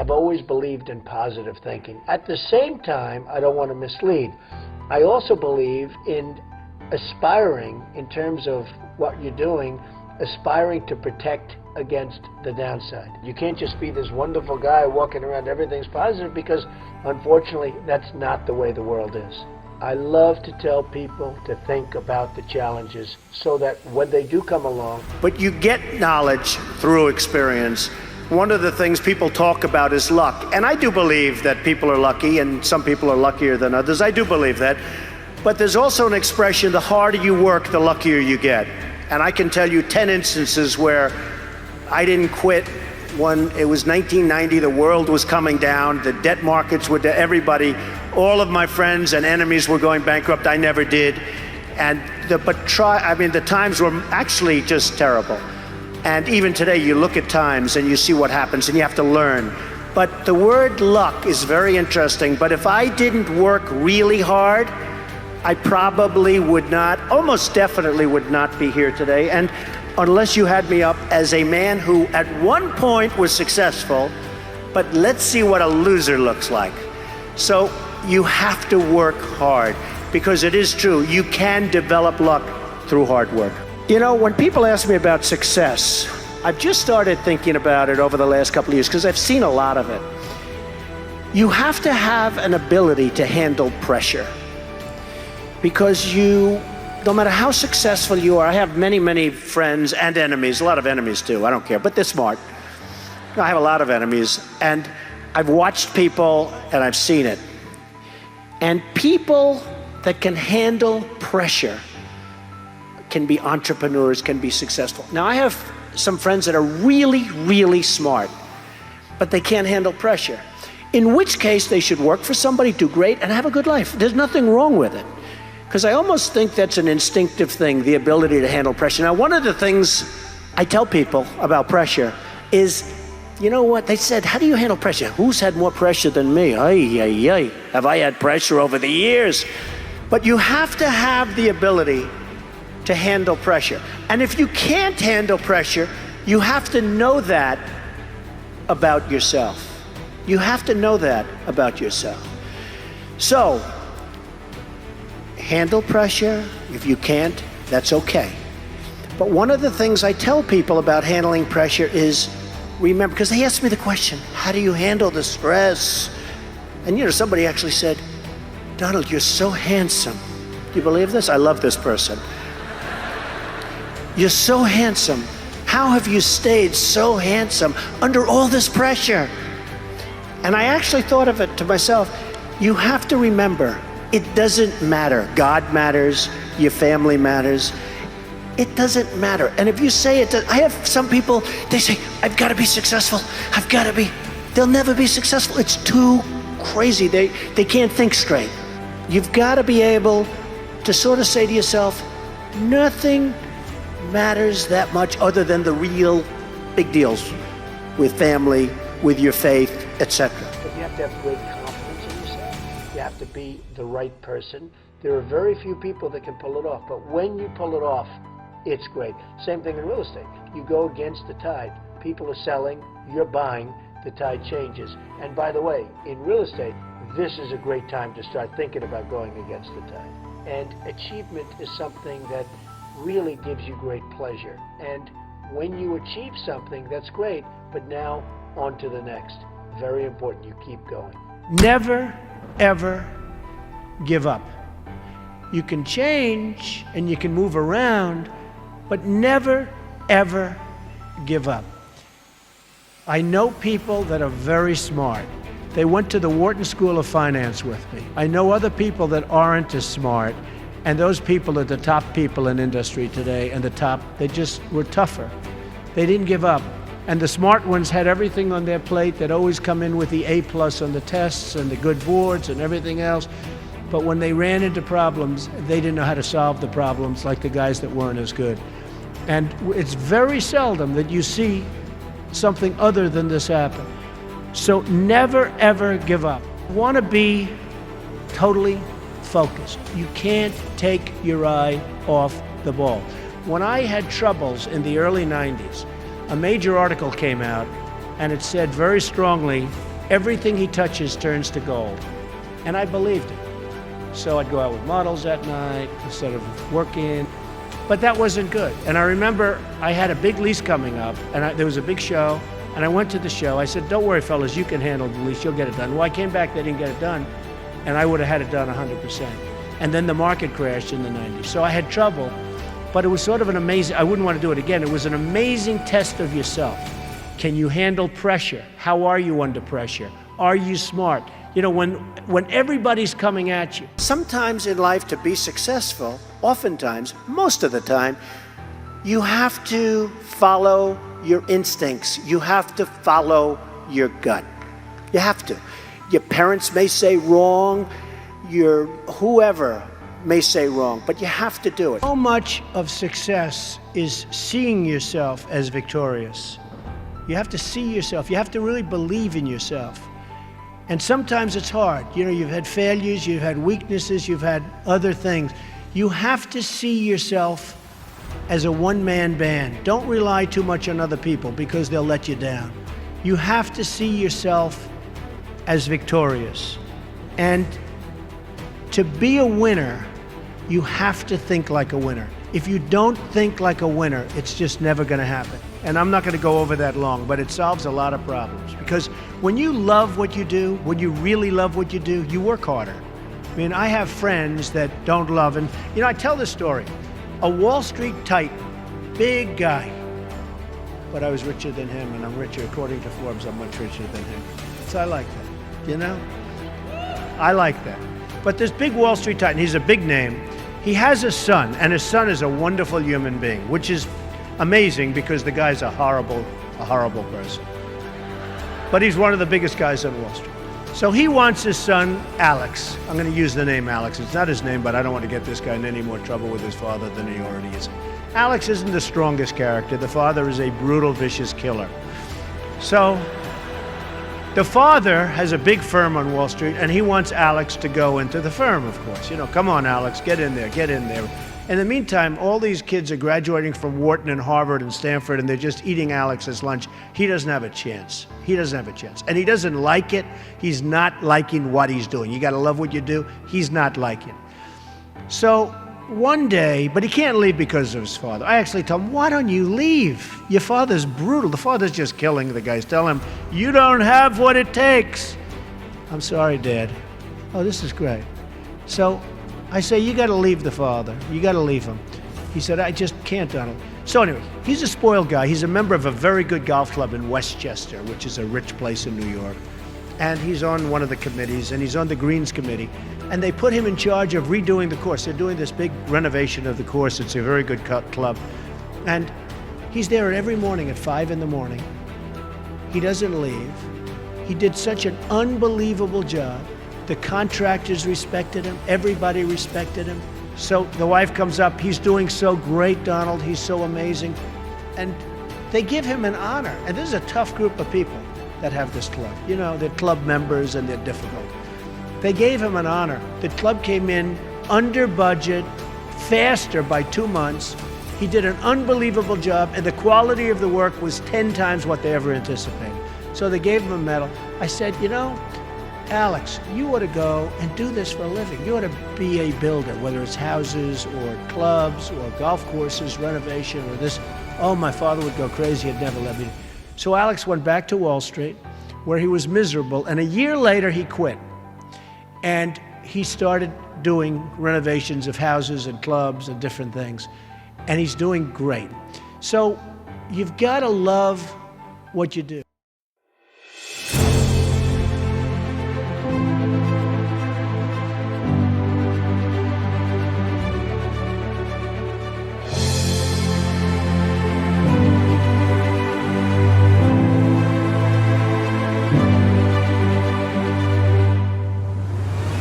I've always believed in positive thinking. At the same time, I don't want to mislead. I also believe in aspiring, in terms of what you're doing, aspiring to protect against the downside. You can't just be this wonderful guy walking around, everything's positive, because unfortunately, that's not the way the world is. I love to tell people to think about the challenges so that when they do come along. But you get knowledge through experience. One of the things people talk about is luck. And I do believe that people are lucky, and some people are luckier than others. I do believe that. But there's also an expression, the harder you work, the luckier you get. And I can tell you 10 instances where I didn't quit when it was 1990, the world was coming down, the debt markets were everybody, all of my friends and enemies were going bankrupt. I never did. And the times were actually just terrible. And even today, you look at times and you see what happens, and you have to learn. But the word luck is very interesting. But if I didn't work really hard, I probably would not, almost definitely would not be here today. And unless you had me up as a man who at one point was successful, but let's see what a loser looks like. So you have to work hard, because it is true, you can develop luck through hard work. You know, when people ask me about success, I've just started thinking about it over the last couple of years, because I've seen a lot of it. You have to have an ability to handle pressure, because no matter how successful you are, I have many, many friends and enemies, a lot of enemies too, I don't care, but they're smart. I have a lot of enemies, and I've watched people and I've seen it. And people that can handle pressure can be entrepreneurs, can be successful. Now, I have some friends that are really, really smart, but they can't handle pressure. In which case, they should work for somebody, do great, and have a good life. There's nothing wrong with it. Because I almost think that's an instinctive thing, the ability to handle pressure. Now, one of the things I tell people about pressure is, you know what, they said, how do you handle pressure? Who's had more pressure than me? Have I had pressure over the years? But you have to have the ability to handle pressure. And if you can't handle pressure, you have to know that about yourself. You have to know that about yourself. So, handle pressure. If you can't, that's okay. But one of the things I tell people about handling pressure is, remember, because they asked me the question, how do you handle the stress? And you know, somebody actually said, Donald, you're so handsome. Do you believe this? I love this person. You're so handsome. How have you stayed so handsome under all this pressure? And I actually thought of it to myself, you have to remember, it doesn't matter. God matters, your family matters. It doesn't matter. And if you say it, I have some people, they say, I've got to be successful. They'll never be successful. It's too crazy. They can't think straight. You've got to be able to sort of say to yourself, nothing matters that much other than the real big deals with family, with your faith, etc. But you have to have great confidence in yourself. You have to be the right person. There are very few people that can pull it off, but when you pull it off, it's great. Same thing in real estate. You go against the tide. People are selling, you're buying, the tide changes. And by the way, in real estate, this is a great time to start thinking about going against the tide. And achievement is something that really gives you great pleasure. And when you achieve something, that's great, but now on to the next. Very important, you keep going. Never, ever give up. You can change and you can move around, but never, ever give up. I know people that are very smart. They went to the Wharton School of Finance with me. I know other people that aren't as smart, and those people are the top people in industry today, and they just were tougher. They didn't give up. And the smart ones had everything on their plate. They'd always come in with the A+ on the tests and the good boards and everything else. But when they ran into problems, they didn't know how to solve the problems like the guys that weren't as good. And it's very seldom that you see something other than this happen. So never, ever give up. Want to be totally focused. You can't take your eye off the ball. When I had troubles in the early 90s, a major article came out and it said very strongly, everything he touches turns to gold. And I believed it. So I'd go out with models at night instead of working. But that wasn't good. And I remember I had a big lease coming up, and there was a big show, and I went to the show. I said, don't worry, fellas, you can handle the lease, you'll get it done. Well, I came back, they didn't get it done, and I would have had it done 100%. And then the market crashed in the 90s. So I had trouble, but it was sort of an amazing, I wouldn't want to do it again. It was an amazing test of yourself. Can you handle pressure? How are you under pressure? Are you smart? You know, when everybody's coming at you. Sometimes in life, to be successful, oftentimes, most of the time, you have to follow your instincts. You have to follow your gut. You have to. Your parents may say wrong, your whoever may say wrong, but you have to do it. So much of success is seeing yourself as victorious. You have to see yourself. You have to really believe in yourself. And sometimes it's hard. You know, you've had failures, you've had weaknesses, you've had other things. You have to see yourself as a one-man band. Don't rely too much on other people because they'll let you down. You have to see yourself as victorious. And to be a winner, you have to think like a winner. If you don't think like a winner, it's just never going to happen. And I'm not going to go over that long, but it solves a lot of problems. Because when you love what you do, when you really love what you do, you work harder. I mean, I have friends that don't love, and you know, I tell this story. A Wall Street titan, big guy, but I was richer than him, and I'm richer, according to Forbes, I'm much richer than him. So I like that, you know? I like that. But this big Wall Street titan, he's a big name. He has a son, and his son is a wonderful human being, which is amazing because the guy's a horrible person. But he's one of the biggest guys on Wall Street. So he wants his son, Alex. I'm going to use the name Alex. It's not his name, but I don't want to get this guy in any more trouble with his father than he already is. Alex isn't the strongest character. The father is a brutal, vicious killer. So the father has a big firm on Wall Street, and he wants Alex to go into the firm, of course. You know, come on, Alex, get in there, get in there. In the meantime, all these kids are graduating from Wharton and Harvard and Stanford, and they're just eating Alex's lunch. He doesn't have a chance. He doesn't have a chance. And he doesn't like it. He's not liking what he's doing. You got to love what you do. He's not liking it. So one day, but he can't leave because of his father. I actually tell him, why don't you leave? Your father's brutal. The father's just killing the guys. Tell him, you don't have what it takes. I'm sorry, Dad. Oh, this is great. So I say, you got to leave the father. You got to leave him. He said, I just can't, Donald. So anyway, he's a spoiled guy. He's a member of a very good golf club in Westchester, which is a rich place in New York. And he's on one of the committees, and he's on the Greens Committee. And they put him in charge of redoing the course. They're doing this big renovation of the course. It's a very good club. And he's there every morning at 5 in the morning. He doesn't leave. He did such an unbelievable job. The contractors respected him. Everybody respected him. So the wife comes up. He's doing so great, Donald. He's so amazing. And they give him an honor. And this is a tough group of people that have this club. You know, they're club members and they're difficult. They gave him an honor. The club came in under budget, faster by 2 months. He did an unbelievable job, and the quality of the work was 10 times what they ever anticipated. So they gave him a medal. I said, you know, Alex, you ought to go and do this for a living. You ought to be a builder, whether it's houses or clubs or golf courses, renovation or this. Oh, my father would go crazy. He'd never let me. So Alex went back to Wall Street, where he was miserable, and a year later he quit. And he started doing renovations of houses and clubs and different things. And he's doing great. So you've got to love what you do.